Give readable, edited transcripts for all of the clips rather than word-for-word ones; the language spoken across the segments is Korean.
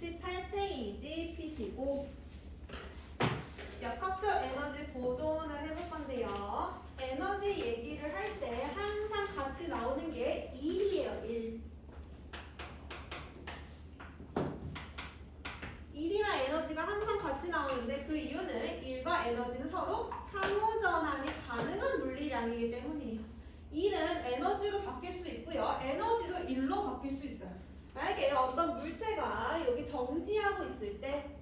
68페이지 피시고 역학적 에너지 보존을 해볼 건데요. 에너지 얘기를 할 때 항상 같이 나오는 게 1이에요. 1. 1이랑 에너지가 항상 같이 나오는데 그 이유는 1과 에너지는 서로 상호전환이 가능한 물리량이기 때문이에요. 1은 에너지로 바뀔 수 있고요. 에너지도 1로 바뀔 수 있어요. 만약에 어떤 물체가 여기 정지하고 있을 때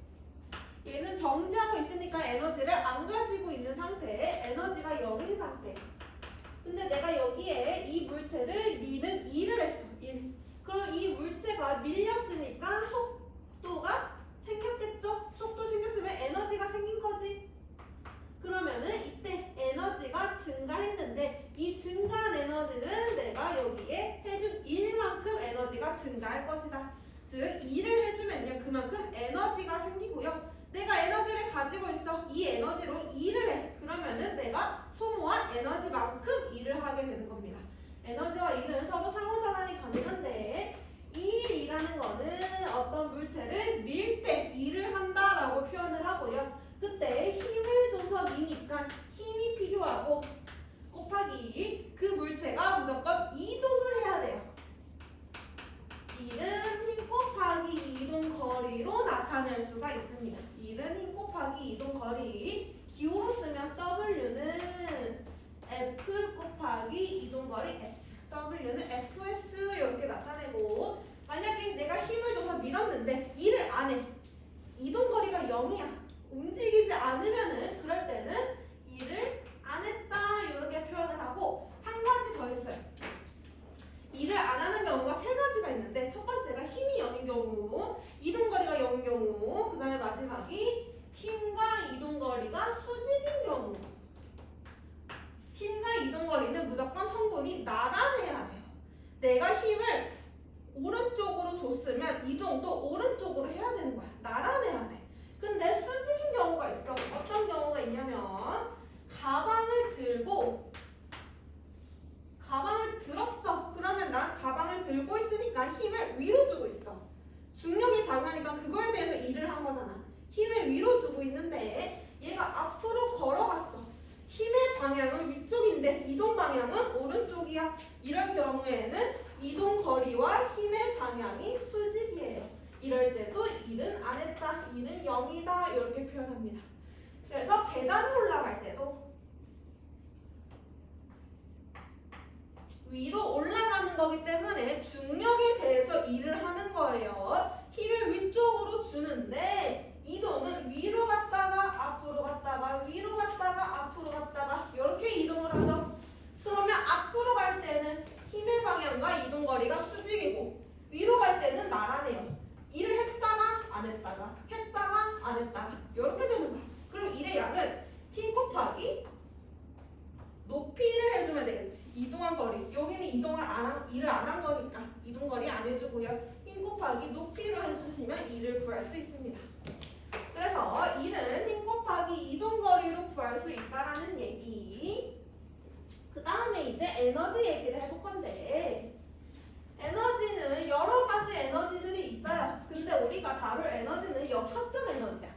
얘는 정지하고 있으니까 에너지를 안 가지고 있는 상태에 에너지가 0인 상태. 근데 내가 여기에 이 물체를 미는 2를 했어. 1. 그럼 이 물체가 밀렸으니까 속도가 생겼겠죠? 속도 생겼으면 에너지가 생긴 거지. 그러면은 이때 에너지가 증가했는데 이 증가한 에너지는 내가 여기에 해준 1만큼 에너지가 증가할 것이다. 즉 2를 해주면요 그만큼 에너지가 생기고요. 내가 에너지를 가지고 있어. 이 에너지로 2를 해. 그러면은 내가 소모한 에너지만큼 2를 하게 되는 겁니다. 에너지와 2는 서로 상호전환이 가능한데 1이라는 거는 어떤 물체를 밀 때 2를 한다라고 표현을 하고요. 그때 힘을 줘서 미니까 힘이 필요하고 곱하기 그 물체가 무조건 이동을 해야 돼요. 1은 힘 곱하기 이동 거리로 나타낼 수가 있습니다. 1은 힘 곱하기 이동 거리. 기호로 쓰면 W는 F 곱하기 이동 거리 S. W는 FS 이렇게 나타내고 만약에 내가 힘을 줘서 밀었는데 2를 안 해. 이동 거리가 0이야. 움직이지 않으면은 그럴 때는 2를 안 했다 이렇게 표현을 하고 한 가지 더 있어요. 2를 안 하는 경우가 세 가지가 있는데 첫 번째가 힘이 0인 경우, 이동거리가 0인 경우, 그 다음에 마지막이 힘과 이동거리가 수직인 경우. 힘과 이동거리는 무조건 성분이 나란해야 돼요. 내가 힘을 오른쪽으로 줬으면 이동도 오른쪽으로 해야 되는 거야. 나란해야 돼. 근데 수직인 경우가 있어. 어떤 경우가 있냐면 가방을 들었어. 그러면 난 가방을 들고 있으니까 힘을 위로 주고 있어. 중력이 작용하니까 그거에 대해서 일을 한 거잖아. 힘을 위로 주고 있는데 얘가 앞으로 걸어갔어. 힘의 방향은 위쪽인데 이동 방향은 오른쪽이야. 이럴 경우에는 이동 거리와 힘의 방향이 수직이에요. 이럴 때도 1은 안 했다, 1은 0이다 이렇게 표현합니다. 그래서 계단을 올라갈 때도 위로 올라가는 거기 때문에 중력에 대해서 일을 하는 거예요. 힘을 위쪽으로 주는데 이동은 위로 갔다가 앞으로 갔다가 위로 갔다가 앞으로 갔다가 이렇게 이동을 하죠. 그러면 앞으로 갈 때는 힘의 방향과 이동 거리가 수직이고 위로 갈 때는 나란해요. 일을 했다가 안 했다가 했다가 안 했다가 이렇게 되는 거야. 그럼 일의 양은 힘 곱하기 높이를 해주면 되겠지. 이동한 거리. 여기는 일을 안 한 거니까 이동 거리 안 해주고요. 힘 곱하기 높이로 해주시면 일을 구할 수 있습니다. 그래서 이는 힘 곱하기 이동 거리로 구할 수 있다라는 얘기. 그 다음에 이제 에너지 얘기를 해볼 건데 에너지는 여러 가지 에너지들이 있어요. 근데 우리가 다룰 에너지는 역학적 에너지야.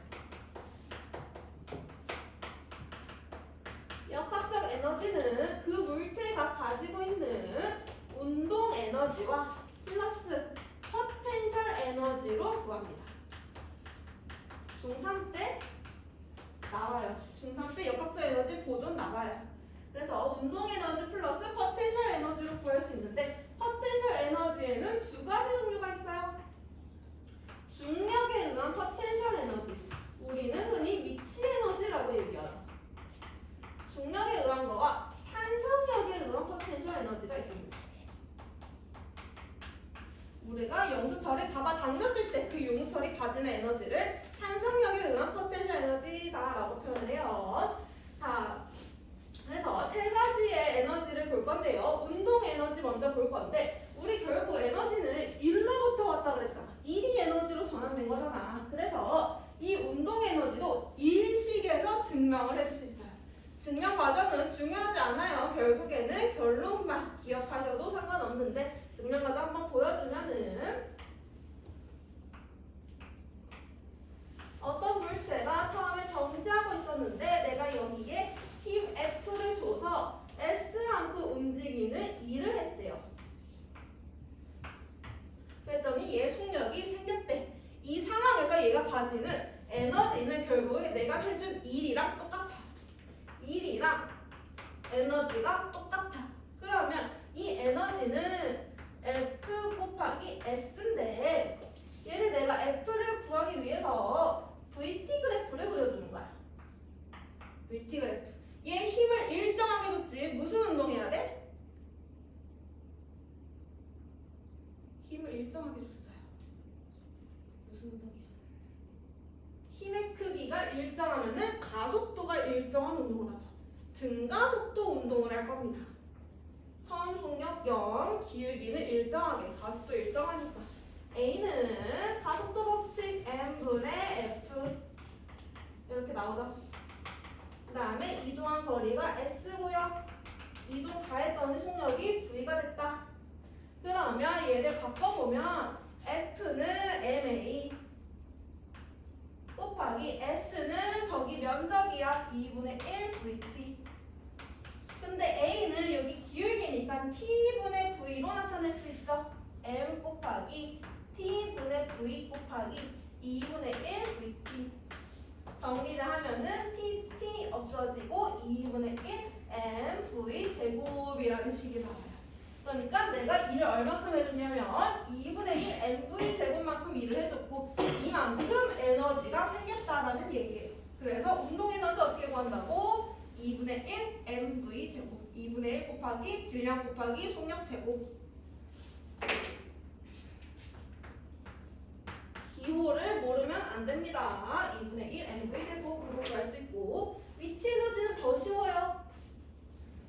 역학적 에너지는 그 물체가 가지고 있는 운동 에너지와 플러스 포텐셜 에너지로 구합니다. 중3 때 나와요. 중3 때 역학적 에너지 보존 나와요. 그래서 운동 에너지 플러스 포텐셜 에너지로 구할 수 있는데 포텐셜 에너지에는 두 가지 종류가 있어요. 중력에 의한 포텐셜 에너지. 우리는 흔히 위치 에너지라고 얘기하죠. 중력에 의한 거와 탄성력에 의한 포텐셜 에너지가 있습니다. 우리가 용수철에 잡아당겼을 때 그 용수철이 가지는 에너지를 탄성력에 의한 포텐셜 에너지다라고 표현을 해요. 자, 그래서 세 가지의 에너지를 볼 건데요. 운동 에너지 먼저 볼 건데 우리 결국 에너지는 1로부터 왔다 그랬잖아. 1이 에너지로 전환된 거잖아. 그래서 이 운동 에너지도 일식에서 증명을 해줄 수 있어요. 증명 과정은 중요하지 않아요. 결국에는 결론만 기억하셔도 상관없는데 증명 과정 한번 보여주면은 T의 속력이 생겼대. 이 상황에서 얘가 가지는 에너지는 결국에 내가 해준 일이랑 똑같아. 일이랑 에너지가 똑같아. 그러면 이 에너지는 F 곱하기 S인데 얘를 내가 F를 구하기 위해서 VT 그래프를 그려주는 거야. VT 그래프. 얘 힘을 일정하게 줬지. 무슨 운동해야 돼? 힘을 일정하게 줬어요. 무슨 운동이야? 힘의 크기가 일정하면은 가속도가 일정한 운동을 하죠. 등가속도 운동을 할 겁니다. 처음 속력 0, 기울기는 일정하게, 가속도 일정하니까. A는 가속도 법칙 m분의 F 이렇게 나오죠. 그 다음에 이동한 거리가 S고요. 이동 다 했더니 속력이 V가 됐다. 그러면 얘를 바꿔보면 F는 MA 곱하기 S는 저기 면적이야. 2분의 1 VT. 근데 A는 여기 기울기니까 T분의 V로 나타낼 수 있죠. M 곱하기 T분의 V 곱하기 2분의 1 VT. 정리를 하면은 T 없어지고 2분의 1 MV 제곱이라는 식이 나와요. 그러니까 내가 일을 얼마큼 해줬냐면 2분의 1 MV 제곱만큼 일을 해줬고 이만큼 에너지가 생겼다라는 얘기예요. 그래서 운동 에너지 어떻게 구한다고? 2분의 1 MV 제곱 2분의 1 곱하기 질량 곱하기 속력 제곱. 기호를 모르면 안 됩니다. 2분의 1 MV 제곱으로 구할 수 있고 위치 에너지는 더 쉬워요.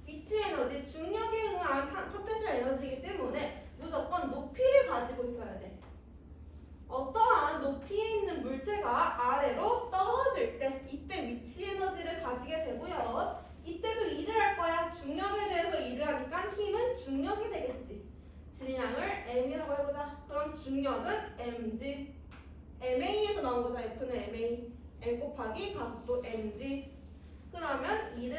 위치 에너지 중력에 의한 포텐셜 에너지이기 때문에 무조건 높이를 가지고 있어야 돼. 어떠한 높이에 있는 물체가 아래로 떨어질 때 이때 위치 에너지를 가지게 되고요. 이때도 일을 할 거야. 중력에 대해서 일을 하니까 힘은 중력이 되겠지. 질량을 m이라고 해보자. 그럼 중력은 mg. MA에서 나온 거죠. F는 MA. M 곱하기 가속도 mg. 그러면 일은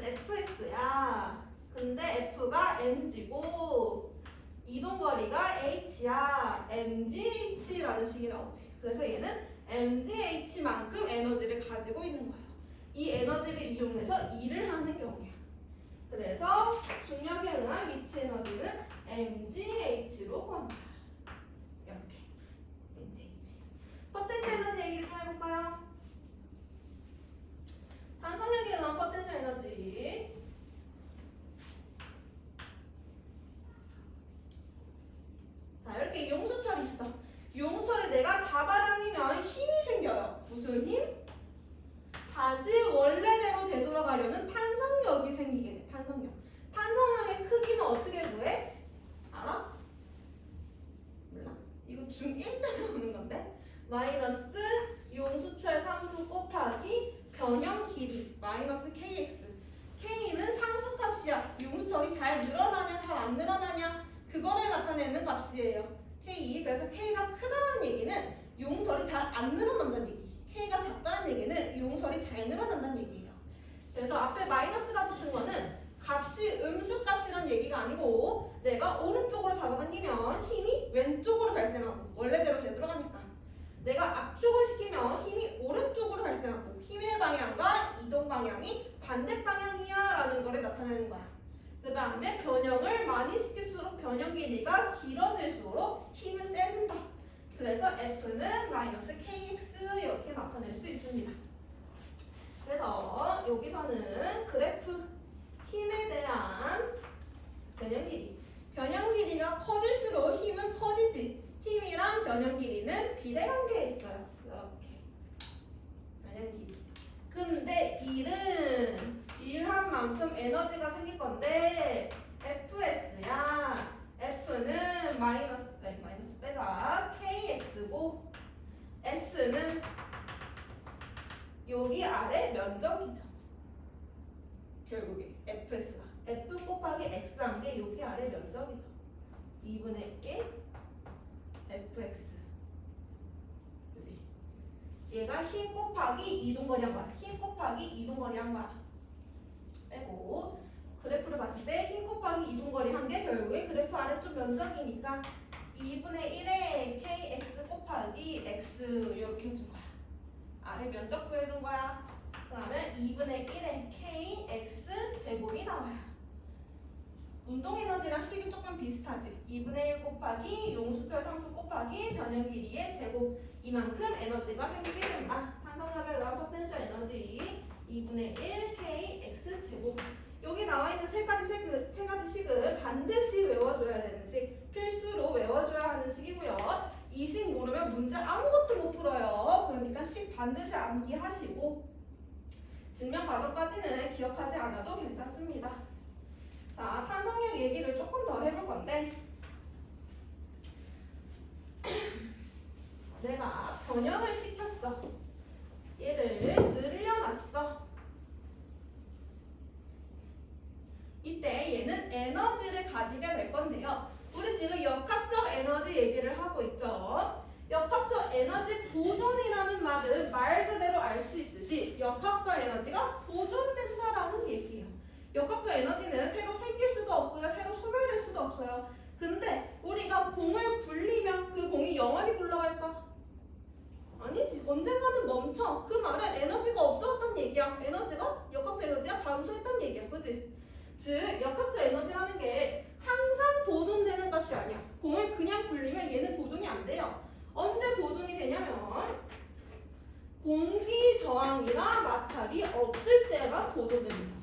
fs야. 근데 f가 mg고 이동거리가 h야. mgh라는 식이 나오지. 그래서 얘는 mgh만큼 에너지를 가지고 있는 거예요. 이 에너지를 이용해서 일을 하는 경우야. 그래서 중력에 의한 위치 에너지는 mgh로 구한다. 이렇게 mgh. 포텐셜 에너지 얘기를 좀 해볼까요? 탄성력에 의한 포텐셜 에너지. 자, 이렇게 용수철이 있어. 용수철을 내가 잡아당기면 힘이 생겨요. 무슨 힘? 다시 원래대로 되돌아가려는 탄성력이 생기게 돼. 탄성력. 탄성력의 크기는 어떻게 구해? 알아? 몰라? 이거 중1 때 나오는 건데. 마이너스 용수철 상수 곱하기 변형 길이 마이너스 kx. k는 상수값이야. 용수철이 잘 늘어나냐 잘 안 늘어나냐 그거를 나타내는 값이에요. k. 그래서 k가 크다는 얘기는 용설이 잘 안 늘어난다는 얘기. k가 작다는 얘기는 용설이 잘 늘어난다는 얘기예요. 그래서 앞에 마이너스가 붙은 거는 값이 음수값이라는 얘기가 아니고 내가 오른쪽으로 잡아당기면 힘이 왼쪽으로 발생하고 원래대로 되돌아가니까 내가 압축을 시키면 힘이 오른쪽으로 발생하고 힘의 방향과 이동 방향이 반대 방향이야 라는 거를 나타내는 거야. 그 다음에 변형을 많이 시킬수록 변형 길이가 길어질수록 힘은 세진다. 그래서 F는 마이너스 KX 이렇게 나타낼 수 있습니다. 그래서 여기서는 그래프 힘에 대한 변형 길이. 변형 길이가 커질수록 힘은 커지지. 힘이랑 변형 길이는 비례관계에 있어요. 이렇게 변형 길이. 근데 일한 만큼 에너지가 생길 건데 FS야. F는 마이너스 빼자 KX고 S는 여기 아래 면적이죠. 결국에 FS가 F 곱하기 X한 게 여기 아래 면적이죠. 2분의 1 FX. 그치? 얘가 힘 곱하기 이동거리 한 거야. 힘 곱하기 이동거리 한 거야. 빼고 그래프를 봤을 때 힘 곱하기 이동거리 한 게 결국에 그래프 아래쪽 면적이니까 2분의 1에 kx 곱하기 x 이렇게 해준 거야. 아래 면적 구해준 거야. 그러면 2분의 1에 kx 제곱이 나와요. 운동 에너지랑 식이 조금 비슷하지. 2분의 1 곱하기 용수철 상수 곱하기 변형 길이의 제곱. 이만큼 에너지가 생기게 된다. 탄성력에 의한 포텐셜 에너지 2분의 1 kx 제곱. 여기 나와 있는 세 가지 식을 반드시 외워줘야 되는 식, 필수로 외워줘야 하는 식이고요. 이 식 모르면 문제 아무것도 못 풀어요. 그러니까 식 반드시 암기하시고 증명 과정까지는 기억하지 않아도 괜찮습니다. 자, 탄성력 얘기를 조금 더 해볼 건데 내가 변형을 시켰어. 얘를 늘려놨어. 이때 얘는 에너지를 가지게 될 건데요. 우리 지금 역학적 에너지 얘기를 하고 있죠. 역학적 에너지 보존이라는 말은 말 그대로 알 수 있듯이 역학적 에너지가 보존된다라는 얘기예요. 역학적 에너지는 새로 생길 수도 없고요. 새로 소멸될 수도 없어요. 근데 우리가 공을 굴리면 그 공이 영원히 굴러갈까? 아니지. 언젠가는 멈춰. 그 말은 에너지가 없어졌다는 얘기야. 에너지가 역학적 에너지가 감소했다는 얘기야. 그치? 즉 역학적 에너지라는 게 항상 보존되는 값이 아니야. 공을 그냥 굴리면 얘는 보존이 안 돼요. 언제 보존이 되냐면 공기 저항이나 마찰이 없을 때만 보존됩니다.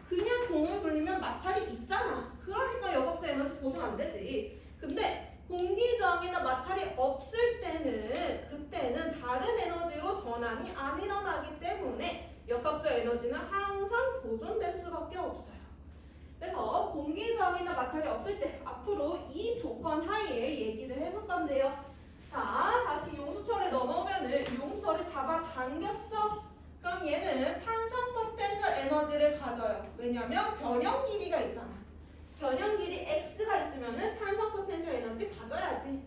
그냥 공을 굴리면 마찰이 있잖아. 그러니까 역학적 에너지 보존 안 되지. 근데 공기 저항이나 마찰이 없을 때는 그때는 다른 에너지로 전환이 안 일어나기 때문에 역학적 에너지는 항상 보존될 수밖에 없어요. 그래서 공기 저항이나 마찰이 없을 때 앞으로 이 조건 하에 얘기를 해볼 건데요. 자, 다시 용수철에 넣어놓으면은 용수철을 잡아당겼어. 그럼 얘는 탄성 포텐셜 에너지를 가져요. 왜냐면 변형 길이가 있잖아. 변형 길이 x가 있으면은 탄성 포텐셜 에너지 가져야지.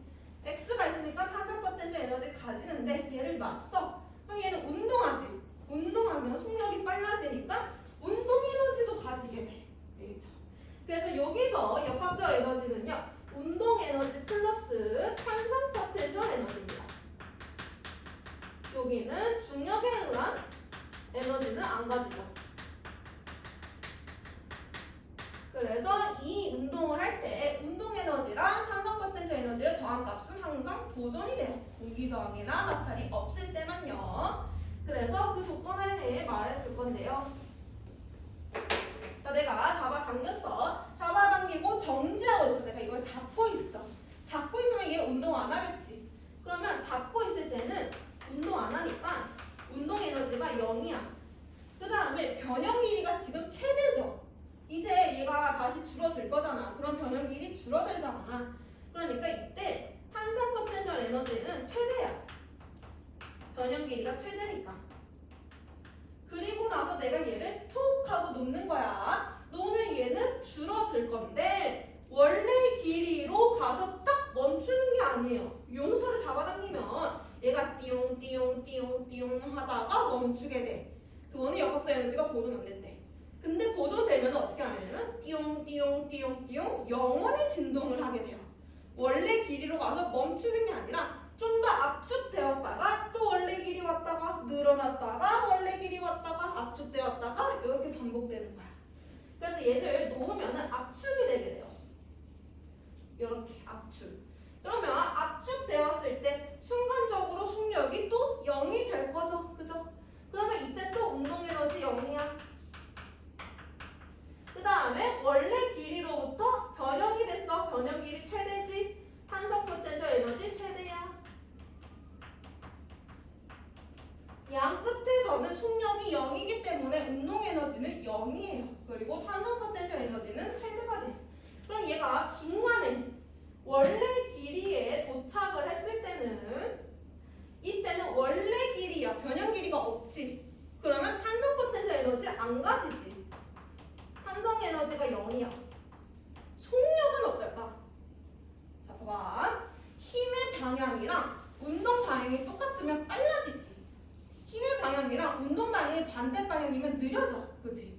x가 있으니까 탄성 포텐셜 에너지 가지는데 얘를 놨어. 그럼 얘는 운동하지. 운동하면 속력이 빨라지니까 운동 에너지도 가지게 돼. 알겠죠? 그래서 여기서 역학적 에너지는요. 운동 에너지 플러스 탄성 포텐셜 에너지입니다. 여기는 중력에 의한 에너지는 안 가지죠. 그래서 이 운동을 할 때 운동 에너지랑 탄성 포텐셜 에너지를 더한 값은 항상 보존이 돼요. 공기 저항이나 마찰이 없을 때만요. 그래서 그 조건에 대해 말해줄 건데요. 자, 내가 잡아당겼어. 잡아당기고 정지하고 있어. 내가 이걸 잡고 있어. 잡고 있으면 얘 운동 안 하겠지. 그러면 잡고 있을 때는 운동 안 하니까 운동 에너지가 0이야. 그 다음에 변형 길이가 지금 최대죠. 이제 얘가 다시 줄어들 거잖아. 그럼 변형 길이 줄어들잖아. 그러니까 이때 탄성 포텐셜 에너지는 최대야. 변형 길이가 최대니까. 그리고 나서 내가 얘를 톡 하고 놓는 거야. 놓으면 얘는 줄어들 건데 원래 길이로 가서 딱 멈추는 게 아니에요. 용서를 잡아당기면 얘가 띠용띠용띠용띠용 하다가 멈추게 돼. 그거는 역학적 에너지가 보존 안 된대. 근데 보존되면 어떻게 하냐면 띠용띠용띠용띠용 영원히 진동을 하게 돼요. 원래 길이로 가서 멈추는 게 아니라 좀 더 압축되었다가 또 원래 길이 왔다가 늘어났다가 원래 길이 왔다가 압축되었다가 이렇게 반복되는 거야. 그래서 얘를 놓으면 압축이 되게 돼요. 이렇게 압축. 그러면 압축되었을 때 순간적으로 속력이 또 0이 될 거죠. 그죠? 그러면 이때 또 운동 에너지 0이야. 그 다음에 원래 길이로부터 변형이 됐어. 변형 길이 최대지. 탄성 포텐셜 에너지 최대야. 양 끝에서는 속력이 0이기 때문에 운동 에너지는 0이에요. 그리고 탄성 포텐셜 에너지는 최대가 돼. 그럼 얘가 중간에 원래 길이에 도착을 했을 때는 이때는 원래 길이야. 변형 길이가 없지. 그러면 탄성 포텐셜 에너지 안 가지지. 탄성 에너지가 0이야. 속력은 어떨까? 자, 봐봐. 힘의 방향이랑 운동 방향이 똑같으면 빨라지지. 힘의 방향이랑 운동 방향이 반대 방향이면 느려져. 그치?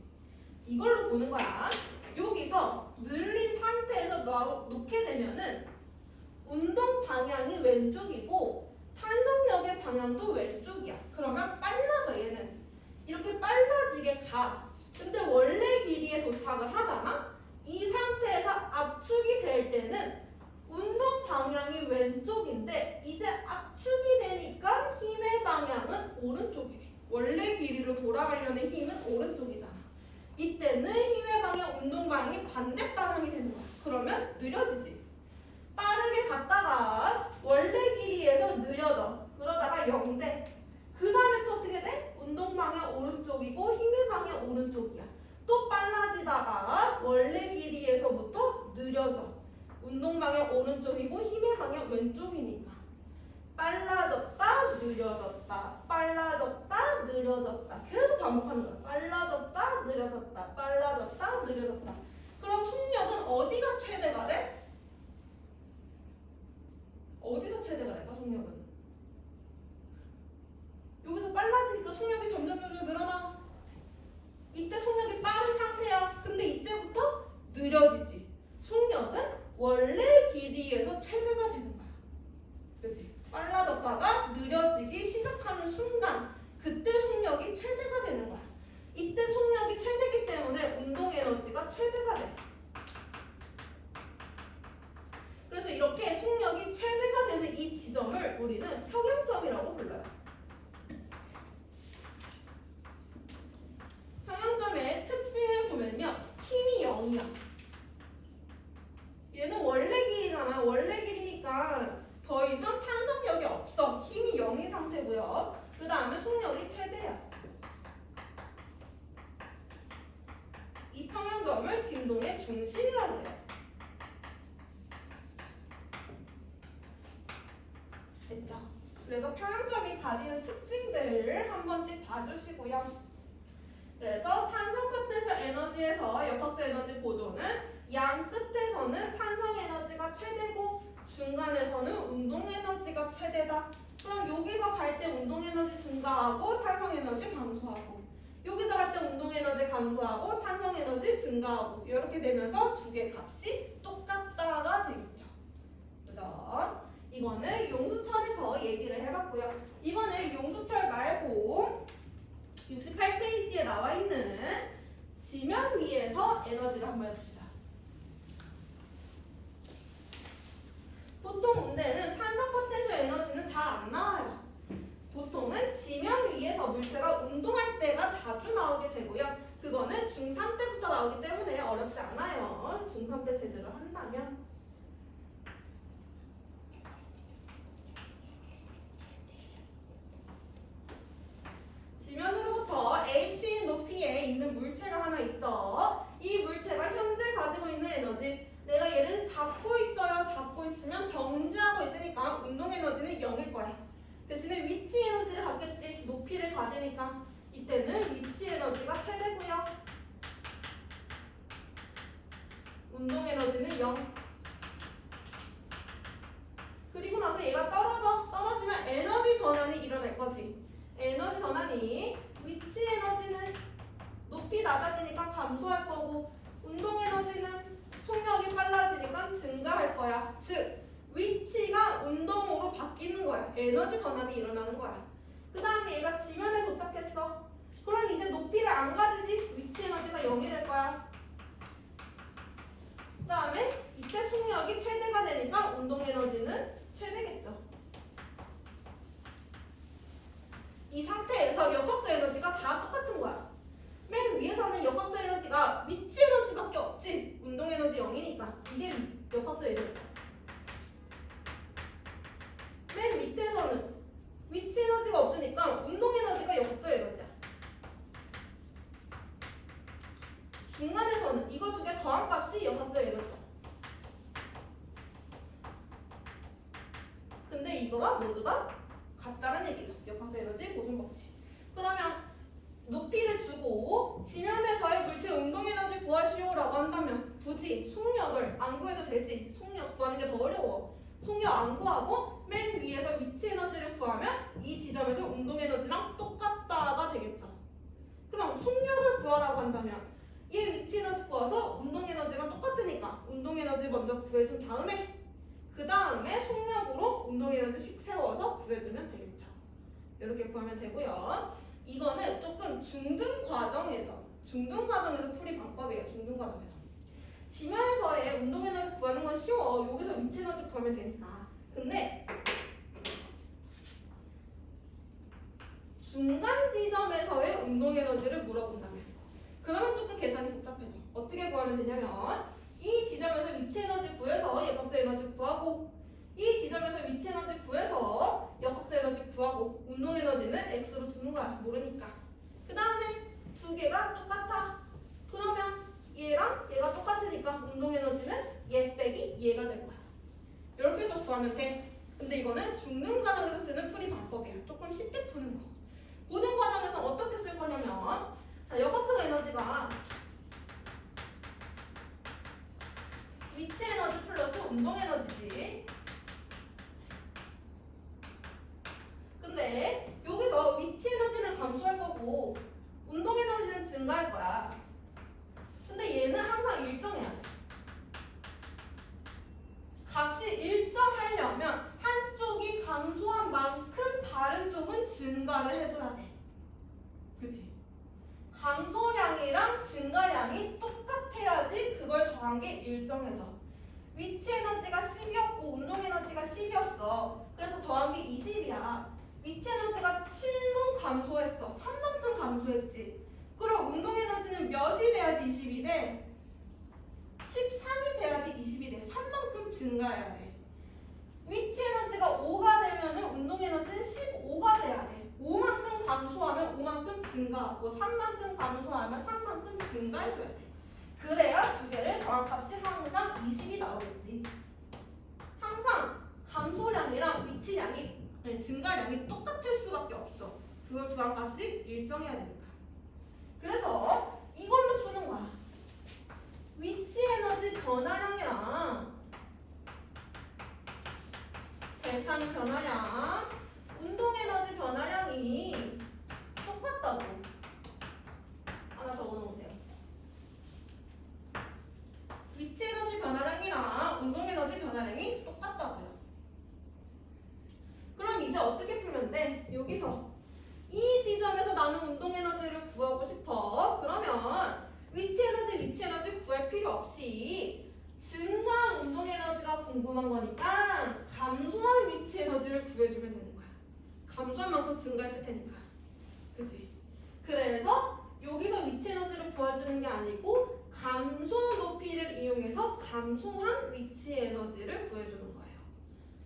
이걸로 보는 거야. 여기서 늘린 상태에서 놓게 되면은 운동 방향이 왼쪽이고 탄성력의 방향도 왼쪽이야. 그러면 빨라져 얘는. 이렇게 빨라지게 가. 근데 원래 길이에 도착을 하잖아. 이 상태에서 압축이 될 때는 운동 방향이 왼쪽인데 이제 압축이 되니까 힘의 방향은 오른쪽이 돼. 원래 길이로 돌아가려는 힘은 오른쪽이잖아. 이때는 힘의 방향, 운동 방향이 반대 방향이 되는 거야. 그러면 느려지지. 빠르게 갔다가 원래 길이에서 느려져. 그러다가 0대. 그 다음에 또 어떻게 돼? 운동 방향 오른쪽이고 힘의 방향 오른쪽이야. 또 빨라지다가 원래 길이에서부터 느려져. 운동 방향 오른쪽이고 힘의 방향 왼쪽이니까. 빨라졌다, 느려졌다, 빨라졌다, 느려졌다. 계속 반복하는 거야. 빨라졌다, 느려졌다, 빨라졌다, 느려졌다. 그럼 속력은 어디가 최대가 돼? 어디서 최대가 될까, 속력은? 여기서 빨라지니까 속력이 점점 늘어나. 이때 속력이 빠른 상태야. 근데 이때부터 느려지지. 속력은 원래 길이에서 최대가 되는 거야. 그치? 빨라졌다가 느려지기 시작하는 순간 그때 속력이 최대가 되는 거야. 이때 속력이 최대기 때문에 운동 에너지가 최대가 돼. 그래서 이렇게 속력이 최대가 되는 이 지점을 우리는 평형점이라고 불러요. 평형점의 특징을 보면요. 힘이 0이야. 얘는 원래 길이잖아. 원래 길이니까 더 이상 탄성력이 없어. 힘이 0인 상태고요. 그 다음에 속력이 최대야. 이 평형점을 진동의 중심이라고 해요. 됐죠? 그래서 평형점이 가지는 특징들을 한 번씩 봐주시고요. 그래서 탄성 끝에서 에너지에서 역학적 에너지 보존은 양 끝에서는 탄성 에너지가 최대고 중간에서는 운동 에너지가 최대다. 그럼 여기서 갈 때 운동 에너지 증가하고 탄성 에너지 감소하고 여기서 갈 때 운동 에너지 감소하고 탄성 에너지 증가하고 이렇게 되면서 두 개 값이 똑같다가 되겠죠. 그죠? 이거는 용수철에서 얘기를 해봤고요. 이번에 용수철 말고 68페이지에 나와 있는 지면 위에서 에너지를 한번 해봅시다. 보통 문제는 탄성 포텐셜 에너지는 잘 안 나와요. 보통은 지면 위에서 물체가 운동할 때가 자주 나오게 되고요. 그거는 중3 때부터 나오기 때문에 어렵지 않아요. 중3 때 제대로 한다면. 지면으로부터 h 높이에 있는 물체가 하나 있어. 이 물체가 현재 가지고 있는 에너지, 내가 얘를 잡고 있어요. 잡고 있으면 정지하고 있으니까 운동 에너지는 0일 거야. 대신에 위치 에너지를 갖겠지. 높이를 가지니까. 이때는 위치 에너지가 최대고요. 운동 에너지는 0. 그리고 나서 얘가 떨어져. 떨어지면 에너지 전환이 일어날 거지. 에너지 전환이 위치 에너지는 높이 낮아지니까 감소할 거고 운동 에너지는 속력이 빨라지니까 증가할 거야. 즉 위치가 운동으로 바뀌는 거야. 에너지 전환이 일어나는 거야. 그 다음에 얘가 지면에 도착했어. 그럼 이제 높이를 안 가지지. 위치 에너지가 0이 될 거야. 그 다음에 이때 속력이 최대가 되니까 운동 에너지는 최대겠죠. 이 상태에서 역학적 에너지가 다 똑같은 거야. 맨 위에서는 역학적 에너지가 위치 에너지밖에 없지. 운동 에너지 0이니까. 이게 역학적 에너지야. 맨 밑에서는 위치 에너지가 없으니까 운동 에너지가 역학적 에너지야. 중간에서는 이거 두 개 더한 값이 역학적 에너지야. 근데 이거가 모두 다 같다는 얘기죠. 역학적 에너지 보존 법칙. 그러면 높이를 주고 지면에서의 물체 운동 에너지 구하시오라고 한다면 굳이 속력을 안 구해도 되지. 속력 구하는 게 더 어려워. 속력 안 구하고 맨 위에서 위치 에너지를 구하면 이 지점에서 운동 에너지랑 똑같다가 되겠죠. 그럼 속력을 구하라고 한다면 얘 위치 에너지 구해서 운동 에너지랑 똑같으니까 운동 에너지 먼저 구해준 다음에 그 다음에 속력으로 운동 에너지씩 세워서 구해주면 되겠죠. 이렇게 구하면 되고요. 이거는 조금 중등 과정에서 풀이 방법이에요. 중등 과정에서. 지면에서의 운동 에너지 구하는 건 쉬워. 여기서 위치 에너지 구하면 되니까. 근데 중간 지점에서의 운동 에너지를 물어본다면 그러면 조금 계산이 복잡해져. 어떻게 구하면 되냐면 이 지점에서 위치 에너지 구해서 역학적 에너지 구하고 이 지점에서 위치 에너지 구해서 역학적 에너지 구하고 운동 에너지는 x로 주는 거야. 모르니까. 그 다음에 두 개가 똑같아. 그러면 얘랑 얘가 똑같으니까 운동 에너지는 얘 빼기 얘가 될 거야. 이렇게 또 구하면 돼. 근데 이거는 중등 과정에서 쓰는 풀이 방법이야. 조금 쉽게 푸는 거. 고등 과정에서 어떻게 쓸 거냐면 자, 역학적 에너지가 위치 에너지 플러스 운동 에너지지. 근데 여기서 위치 에너지는 감소할 거고 운동 에너지는 증가할 거야. 근데 얘는 항상 일정해야 돼. 값이 일정하려면 한쪽이 감소한 만큼 다른 쪽은 증가를 해줘야 돼. 그치? 감소량이랑 증가량이 똑같아야지 그걸 더한 게 일정해져. 위치 에너지가 10이었고 운동 에너지가 10이었어. 그래서 더한 게 20이야. 위치 에너지가 7로 감소했어. 3만큼 감소했지. 그럼 운동 에너지는 몇이 돼야지 20이 돼? 13이 돼야지 20이 돼. 3만큼 증가해야 돼. 위치 에너지가 5가 되면은 운동 에너지는 15가 돼야 돼. 5만큼 감소하면 5만큼 증가하고 3만큼 감소하면 3만큼 증가해줘야 돼. 그래야 두 개를 더한 값이 항상 20이 나오겠지. 항상 감소량이랑 위치량이 증가량이 똑같을 수밖에 없어. 그걸 구한 값이 일정해야 되니까. 그래서 이걸로 푸는 거야. 위치 에너지 변화량이랑 델타는 변화량, 운동 에너지 변화량이 똑같다고. 하나 적어놓으세요. 위치 에너지 변화량이랑 운동 에너지 변화량이 똑같다고요. 그럼 이제 어떻게 풀면 돼? 여기서 이 지점에서 나는 운동 에너지를 구하고 싶어. 그러면 위치 에너지 구할 필요 없이 증가한 운동 에너지가 궁금한 거니까 감소한 위치 에너지를 구해주면 되는 거야. 감소한 만큼 증가했을 테니까. 그치? 그래서 여기서 위치 에너지를 구해주는 게 아니고 감소 높이를 이용해서 감소한 위치 에너지를 구해주는 거예요.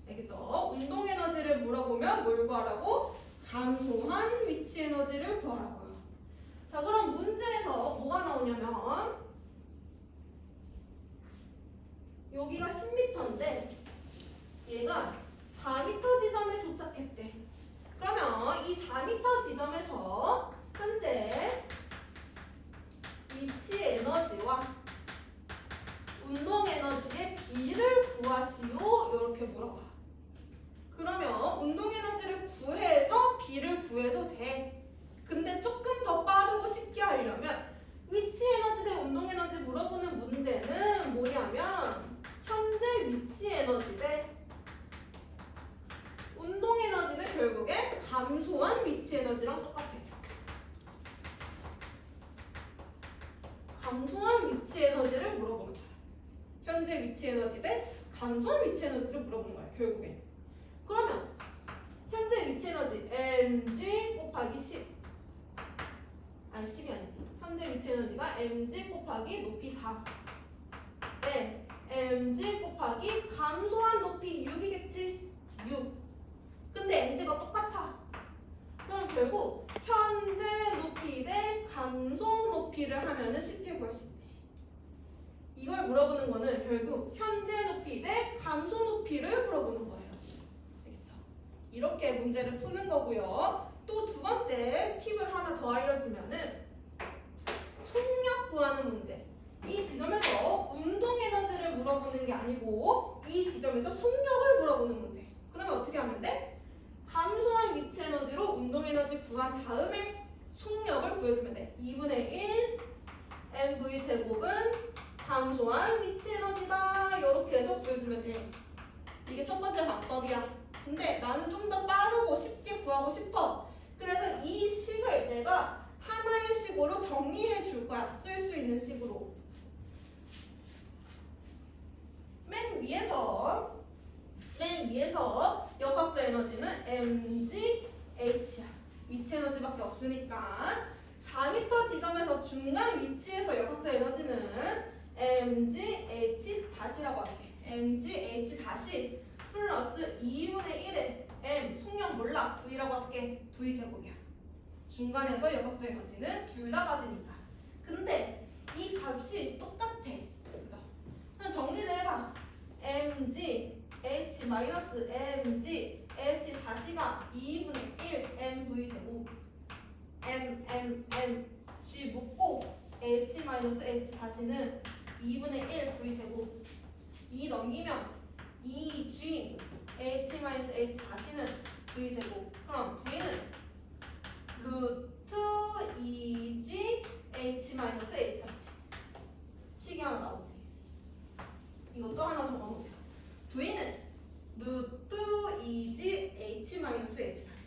알겠죠? 운동 에너지를 물어보면 뭘 구하라고? 감소한 위치 에너지를 구하라고요. 자, 그럼 문제에서 뭐가 나오냐면 여기가 10m인데 얘가 4m 지점에 도착했대. 그러면 이 4m 지점에서 현재 위치 에너지와 운동 에너지의 비를 구하시오. 이렇게 물어봐. 그러면 운동 에너지를 구해서 비를 구해도 돼. 근데 조금 더 빠르고 쉽게 하려면 위치 에너지 대 운동 에너지 물어보는 문제는 뭐냐면 현재 위치 에너지 대 운동 에너지는 결국에 감소한 위치 에너지랑 똑같아. 감소한 위치 에너지를 물어보는 거야. 현재 위치 에너지 대 감소한 위치 에너지를 물어보는 거야. 결국에. 그러면 현재 위치 에너지 mg 곱하기 10 아니 10이 아니지. 현재 위치 에너지가 mg 곱하기 높이 4 네, mg 곱하기 감소한 높이 6이겠지? 6. 근데 mg가 똑같아. 그럼 결국 현재 높이 대 감소 높이를 하면은 쉽게 구할 수 있지. 이걸 물어보는 거는 결국 현재 높이 대 감소 높이를 물어보는 거예요. 알겠죠? 이렇게 문제를 푸는 거고요. 또 두 번째 팁을 하나 더 알려주면은 속력 구하는 문제. 이 지점에서 운동 에너지를 물어보는 게 아니고 이 지점에서 속력을 물어보는 문제. 그러면 어떻게 하면 돼? 감소한 위치 에너지로 운동 에너지 구한 다음에 속력을 구해주면 돼. 2분의 1 mv 제곱은 감소한 위치 에너지다. 이렇게 해서 구해주면 돼요. 이게 첫 번째 방법이야. 근데 나는 좀 더 빠르고 쉽게 구하고 싶어. 그래서 이 식을 내가 하나의 식으로 정리해 줄 거야. 쓸 수 있는 식으로. 맨 위에서 역학적 에너지는 mgh야. 위치 에너지밖에 없으니까 4m 지점에서 중간 위치에서 역학적 에너지는 mgh 다시라고 할게. mgh 다시 플러스 2분의 1의 m 속력 몰라 v라고 할게. v 제곱이야. 중간에서 역학적 에너지는 둘 다 가지니까. 근데 이 값이 똑같아. 그죠? 그럼 정리를 해봐. mg h 마이너스 mg h 다시가 2분의 1 mv 제곱 m g 묶고 h 마이너스 h 다시는 2분의 1 v 제곱 2 넘기면 2g h 마이너스 h 다시는 v 제곱. 그럼 v는 루트 2g h 마이너스 h 다시 식이 하나 나오지. 이것도 하나 적어놓으세요. v는 루트 2g h 마이너스 h 다시.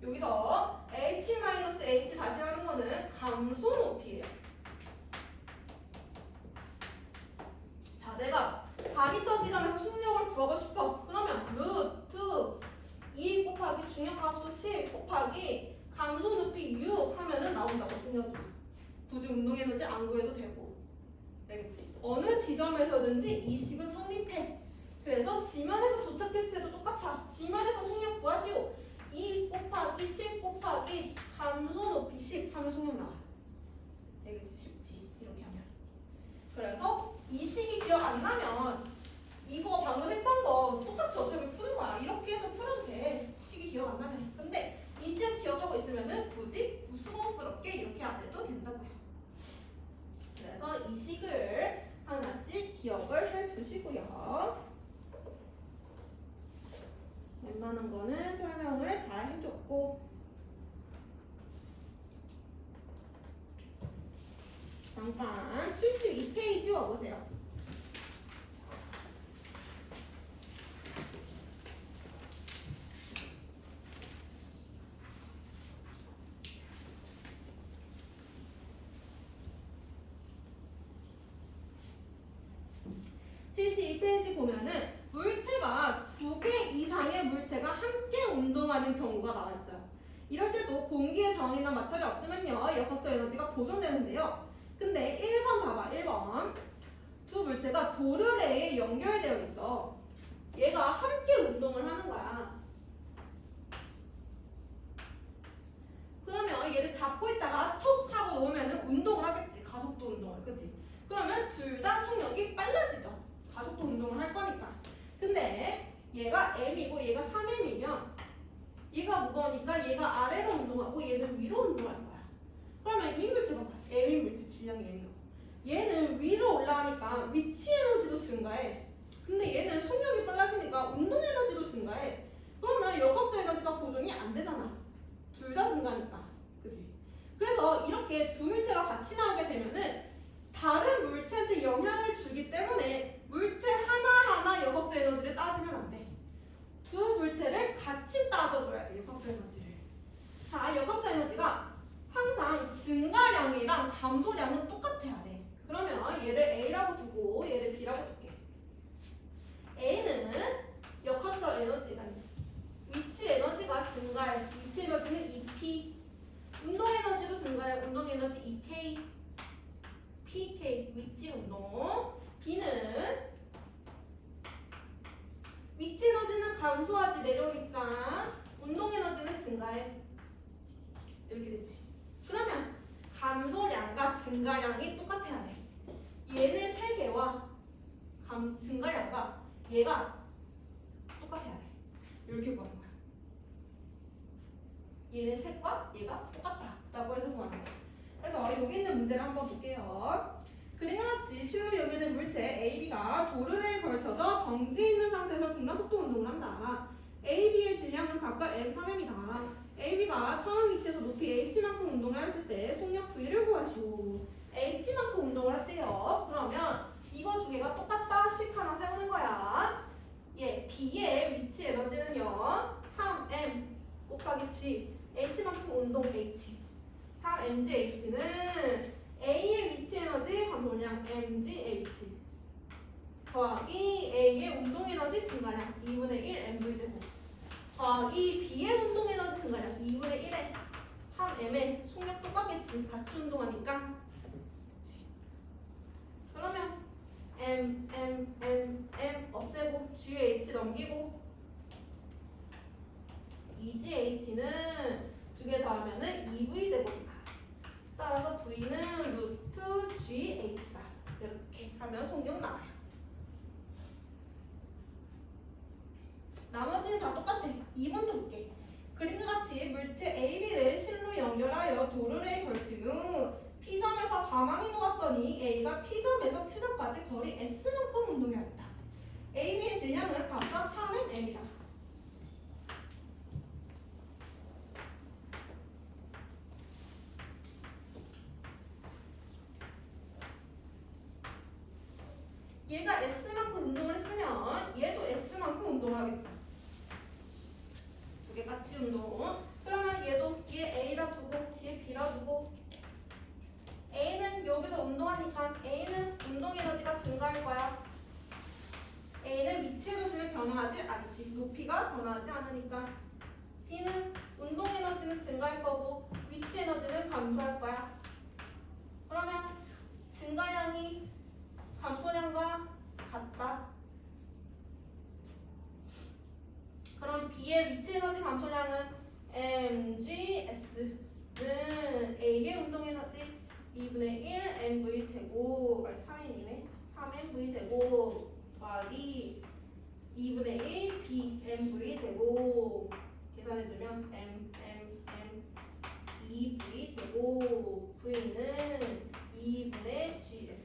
여기서 h 마이너스 h 다시라는 거는 감소 높이예요. 자, 내가 4m 지점에서 속력을 구하고 싶어. 그러면 루트 2 곱하기 중력가속 10 곱하기 감소 높이 6 하면은 나온다고. 속력이. 굳이 운동에너지 안 구해도 되고. 알겠지? 어느 지점에서든지 이 식은 성립해. 그래서 지면에서 도착했을 때도 똑같아. 지면에서 속력 구하시오. 2 곱하기 10 곱하기 감소 높이 10 하면 속력 나와. 알겠지? 쉽지? 이렇게 하면. 그래서 이 식이 기억 안 나면 이거 방금 했던 거 똑같이 어차피 푸는 거야. 이렇게 해서 풀어도 돼. 식이 기억 안 나면. 근데 이 시험 기억하고 있으면은 굳이 수고스럽게 이렇게 안 해도 된다고요. 그래서 이 식을 하나씩 기억을 해 두시고요. 웬만한 거는 설명을 다 해줬고, 잠깐 72페이지 와보세요. 이 페이지 보면은 물체가 2개 이상의 물체가 함께 운동하는 경우가 나와 있어요. 이럴 때도 공기의 저항이나 마찰이 없으면요, 역학적 에너지가 보존되는데요. 근데 1번 봐봐. 1번 두 물체가 도르래에 연결되어 있어. 얘가 함께 운동을 하는 거야. 그러면 얘를 잡고 있다가 톡 하고 놓으면 운동을 하겠지. 가속도 운동을. 그치? 그러면 둘 다 속력이 빨라지죠. 가속도 운동을 할 거니까. 근데 얘가 m이고 얘가 3m이면 얘가 무거우니까 얘가 아래로 운동하고 얘는 위로 운동할 거야. 그러면 이 물체가 m인 물체, 질량이 m이고 얘는 위로 올라가니까 위치 에너지도 증가해. 근데 얘는 속력이 빨라지니까 운동 에너지도 증가해. 그러면 역학적 에너지가 보존이 안 되잖아. 둘 다 증가하니까. 그치? 그래서 이렇게 두 물체가 같이 나오게 되면은 다른 물체한테 영향을 주기 때문에 물체 하나하나 역학적 에너지를 따지면 안 돼. 두 물체를 같이 따져줘야 돼, 역학적 에너지를. 자, 역학적 에너지가 항상 증가량이랑 감소량은 똑같아야 돼. 그러면 얘를 A라고 두고 얘를 B라고 둘게. A는 역학적 에너지가 위치 에너지가 증가해. 위치 에너지는 EP. 운동 에너지도 증가해. 운동 에너지 EK. PK 위치 운동. B는 위치 에너지는 감소하지 내려오니까 운동 에너지는 증가해. 이렇게 되지. 그러면 감소량과 증가량이 똑같아야 돼. 얘네 세 개와 증가량과 얘가 똑같아야 돼. 이렇게 구하는 거야. 얘네 셋과 얘가 똑같다라고 해서 구하는 거야. 그래서 여기 있는 문제를 한번 볼게요. 그림과 같이 실로 연결된 물체 AB가 도르래에 걸쳐져 정지 있는 상태에서 중간 속도 운동을 한다. AB의 질량은 각각 M3M이다. AB가 처음 위치에서 높이 H만큼 운동을 했을 때 속력 V를 구하시오. H만큼 운동을 했대요. 그러면 이거 두 개가 똑같다 식 하나 세우는 거야. 예, B의 위치 에너지는요 3M 곱하기 G H만큼 운동 H 3mgH는 A의 위치 에너지 감소량 mgH 더하기 A의 운동 에너지 증가량 2분의 1 mv제곱 더하기 B의 운동 에너지 증가량 2분의 1에 3m의 속력 똑같겠지. 같이 운동하니까. 그치. 그러면 m 없애고 GH 넘기고 2GH는 두 개 더하면은 2V제곱이다. 따라서 V는 루트 GH다. 이렇게 하면 속력 나와요. 나머지는 다 똑같아. 2번도 볼게. 그림과 같이 물체 AB를 실로 연결하여 도르래에 걸친 후 P점에서 가망이 놓았더니 A가 P점에서 Q점까지 거리 S만큼 운동해왔다. AB의 질량은 각각 3mm이다. 얘가 S만큼 운동을 했으면 얘도 S만큼 운동을 하겠죠. 두 개 같이 운동. 그러면 얘도 얘 A라 두고 얘 B라 두고 A는 여기서 운동하니까 A는 운동 에너지가 증가할 거야. A는 위치 에너지는 변화하지 않지. 높이가 변화하지 않으니까. B는 운동 에너지는 증가할 거고 위치 에너지는 감소할 거야. 그러면 증가량이 감소량과 같다. 그럼 B의 위치 에너지 감소량은 mgs는 A의 운동 에너지 2분의 1 mv 제곱 3n이네 3mv 제곱 더하기 2분의 1 b mv 제곱 계산해주면 m 2v 제곱 v는 2분의 gs 이렇게.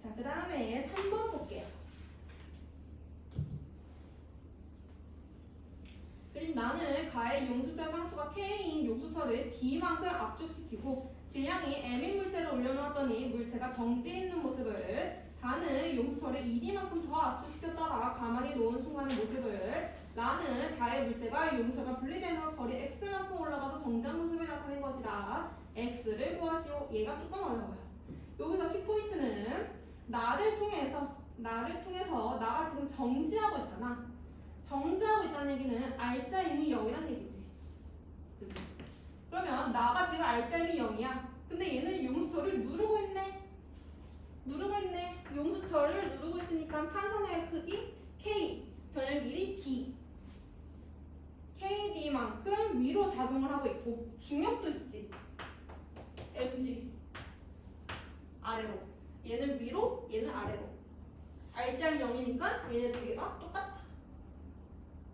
자, 그 다음에 3번 볼게요. 그림 나는 가의 용수철 상수가 K인 용수철을 D만큼 압축시키고 질량이 M인 물체를 올려놓았더니 물체가 정지해 있는 모습을 다는 용수철을 2D만큼 더 압축시켰다가 가만히 놓은 순간의 모습을 나는 다의 물체가 용수철과 분리되면 거리 X만큼 올라가서 정지한 모습을 나타낸 것이다. X를 구하시오. 얘가 조금 어려워요. 여기서 키포인트는 나를 통해서 나가 지금 정지하고 있잖아. 정지하고 있다는 얘기는 알짜임이 0이란 얘기지. 그치? 그러면 나가 지금 알짜임이 0이야. 근데 얘는 용수철을 누르고 있네. 용수철을 누르고 있으니까 탄성의 크기 K, 변형 길이 D. KD만큼 위로 작용을 하고 있고 중력도 있지. mg. 아래로. 얘는 위로, 얘는 아래로. 알짜임 0이니까 얘네 두 개가 똑같다.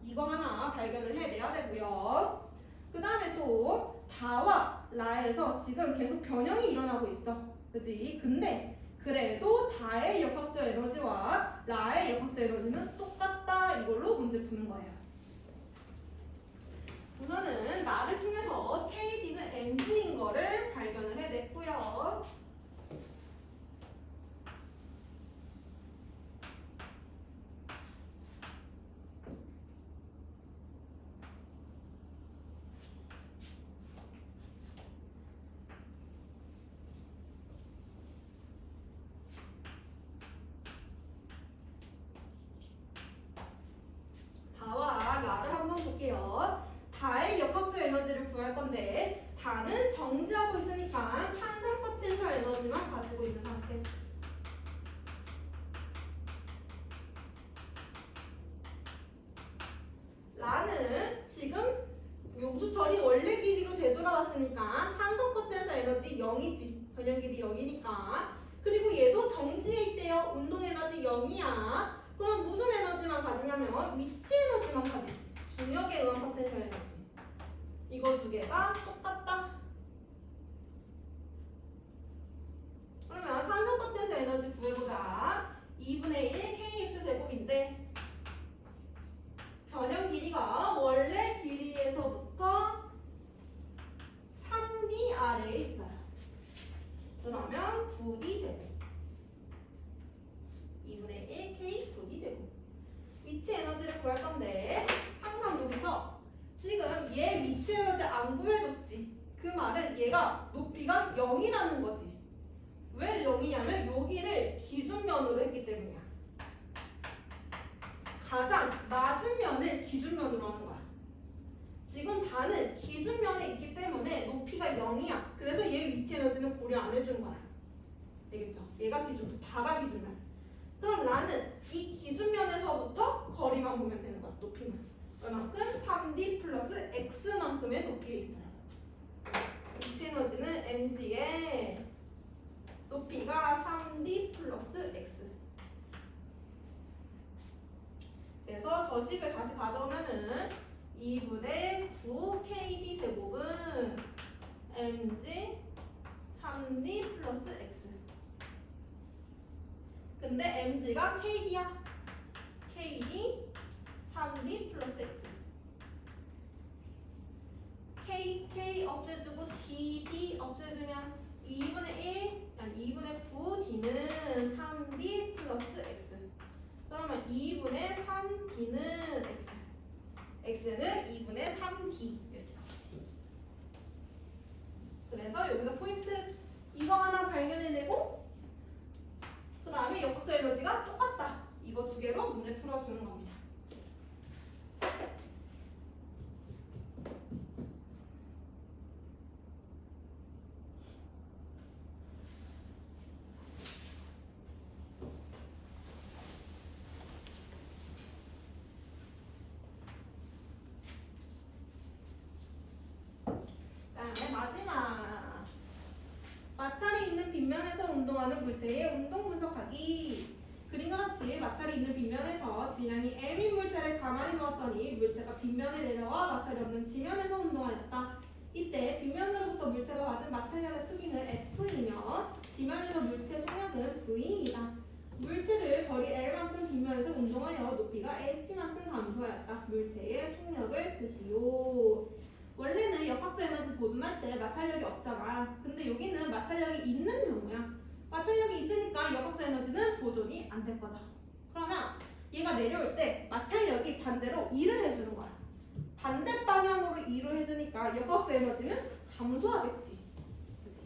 이거 하나 발견을 해내야 되고요. 그 다음에 또 다와 라에서 지금 계속 변형이 일어나고 있어. 그치? 근데 그래도 다의 역학적 에너지와 라의 역학적 에너지는 똑같다. 이걸로 문제 푸는 거예요. 우선은 나를 통해서 KD는 mg인 거를 발견을 해냈고요. 볼게요. 다의 역학적 에너지를 구할 건데 다는 정지하고 있으니까 탄성 포텐셜 에너지만 가지고 있는 상태. 라는 지금 용수철이 원래 길이로 되돌아왔으니까 탄성 포텐셜 에너지 0이지. 변형 길이 0이니까. 그리고 그리고 얘도 정지해 있대요. 운동 에너지 0이야. 그럼 무슨 에너지만 가지냐면 위치 에너지만 가지. 중력의 의한 포텐셜 에너지. 이거 두 개가 똑같다. 그러면 탄성 포텐셜 에너지 구해보자. 2분의 1 kx 제곱인데 변형 길이가 원래 길이에서부터 3d 아래에 있어요. 그러면 9d 제곱 2분의 1 k 9d 제곱 위치 에너지를 구할 건데 항상 여기서 지금 얘 위치 에너지 안 구해줬지. 그 말은 얘가 높이가 0이라는 거지. 왜 0이냐면 여기를 기준면으로 했기 때문이야. 가장 낮은 면을 기준면으로 하는 거야. 지금 다는 기준면에 있기 때문에 높이가 0이야. 그래서 얘 위치 에너지는 고려 안 해준 거야. 되겠죠? 얘가 기준, 다가 기준면. 그럼 라는 이 기준면에서부터 거리만 보면 되는 거야. 높이만. 얼만큼? 3d 플러스 x만큼의 높이에 있어요. 위치 에너지는 mg의 높이가 3d 플러스 x. 그래서 저식을 다시 가져오면은 2분의 9kd 제곱은 mg 3d 플러스 x. 근데 mg가 kd야. kd 3d 플러스 x. k 없애주고 dd 없애주면 2분의 1, 아니 2분의 9d는 3d 플러스 x. 그러면 2분의 3d는 x. x는 2분의 3d 이렇게 나오지. 그래서 여기서 포인트 이거 하나 발견해내고 그 다음에 역학적 에너지가 똑같다. 이거 두 개로 문제 풀어주는 겁니다. 마지막 마찰이 있는 빗면에서 운동하는 물체의 운동 분석하기. 그림과 같이 마찰이 있는 빗면에서 질량이 m인 물체를 가만히 놓았더니 물체가 빗면에 내려와 마찰이 없는 지면에서 운동하였다. 이때 빗면으로부터 물체가 받은 마찰력의 크기는 F이며 지면에서 물체 속력은 V이다. 물체를 거리 L만큼 빗면에서 운동하여 높이가 H만큼 감소하였다. 물체의 속력을 쓰시오. 원래는 역학적 에너지 보존할 때 마찰력이 없잖아. 근데 여기는 마찰력이 있는 경우야. 마찰력이 있으니까 역학적 에너지는 보존이 안 될 거죠. 그러면 얘가 내려올 때 마찰력이 반대로 일을 해주는 거야. 반대 방향으로 일을 해주니까 역학적 에너지는 감소하겠지. 그치?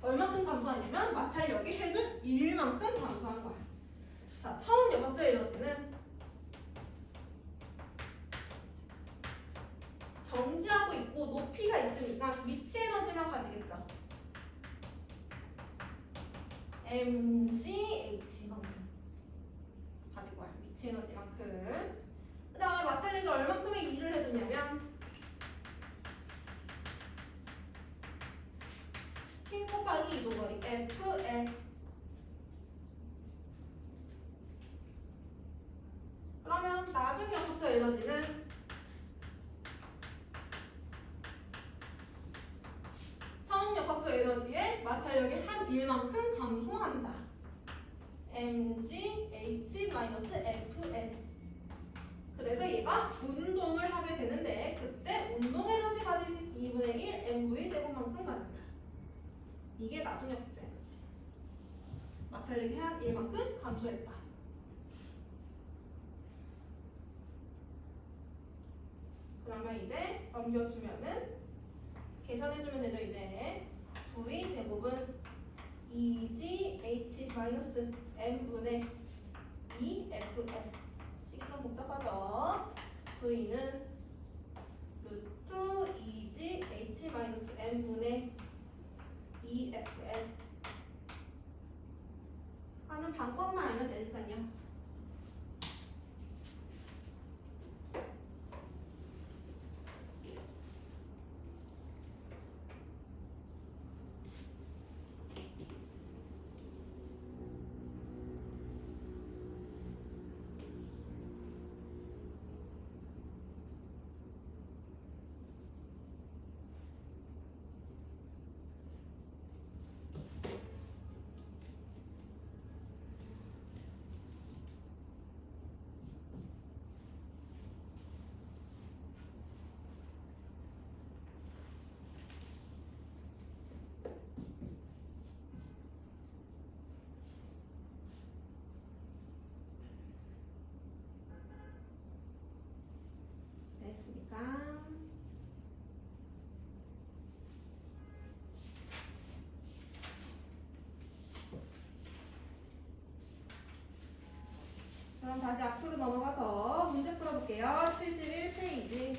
얼마큼 감소하냐면 마찰력이 해준 일만큼 감소한 거야. 자, 처음 역학적 에너지는 정지하고 있고 높이가 있으니까 위치 에너지만 가지겠죠. mgh만큼 가질 거야. 위치 에너지만큼. 그 다음에 마찰력이 얼만큼의 일을 해주냐면 힘 곱하기 이동거리 FL. 그러면 나중 역학적 에너지는 처음 역학적 에너지의 마찰력이 한 1만큼 감소한다. mgh-fl. 그래서 얘가 운동을 하게 되는데 그때 운동 에너지 가지지 2분의 1 mv 제곱만큼 가진다. 이게 나중 역학적 에너지. 마찰력이 한 1만큼 감소했다. 그러면 이제 넘겨주면은 계산해주면 되죠. 이제 v 제곱은 2gh-m분의 2fl. 식이 좀 복잡하죠. v는 루트 2gh-m분의 2fl 하는 방법만 알면 되니까요. 있으니까. 그럼 다시 앞으로 넘어가서 문제 풀어볼게요. 71페이지.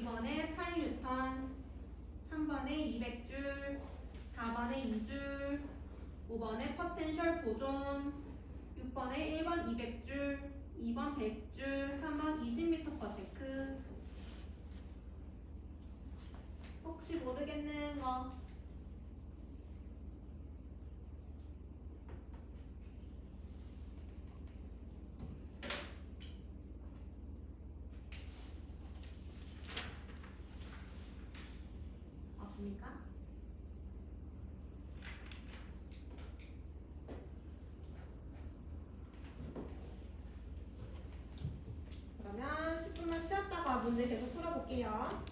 2번에 8뉴턴, 3번에 200줄, 4번에 2줄, 5번에 포텐셜 보존, 6번에 1번 200줄, 2번 100줄, 3번 20m/s. 혹시 모르겠는 거? 없습니까? 그러면 10분만 쉬었다가 문제 계속 풀어볼게요.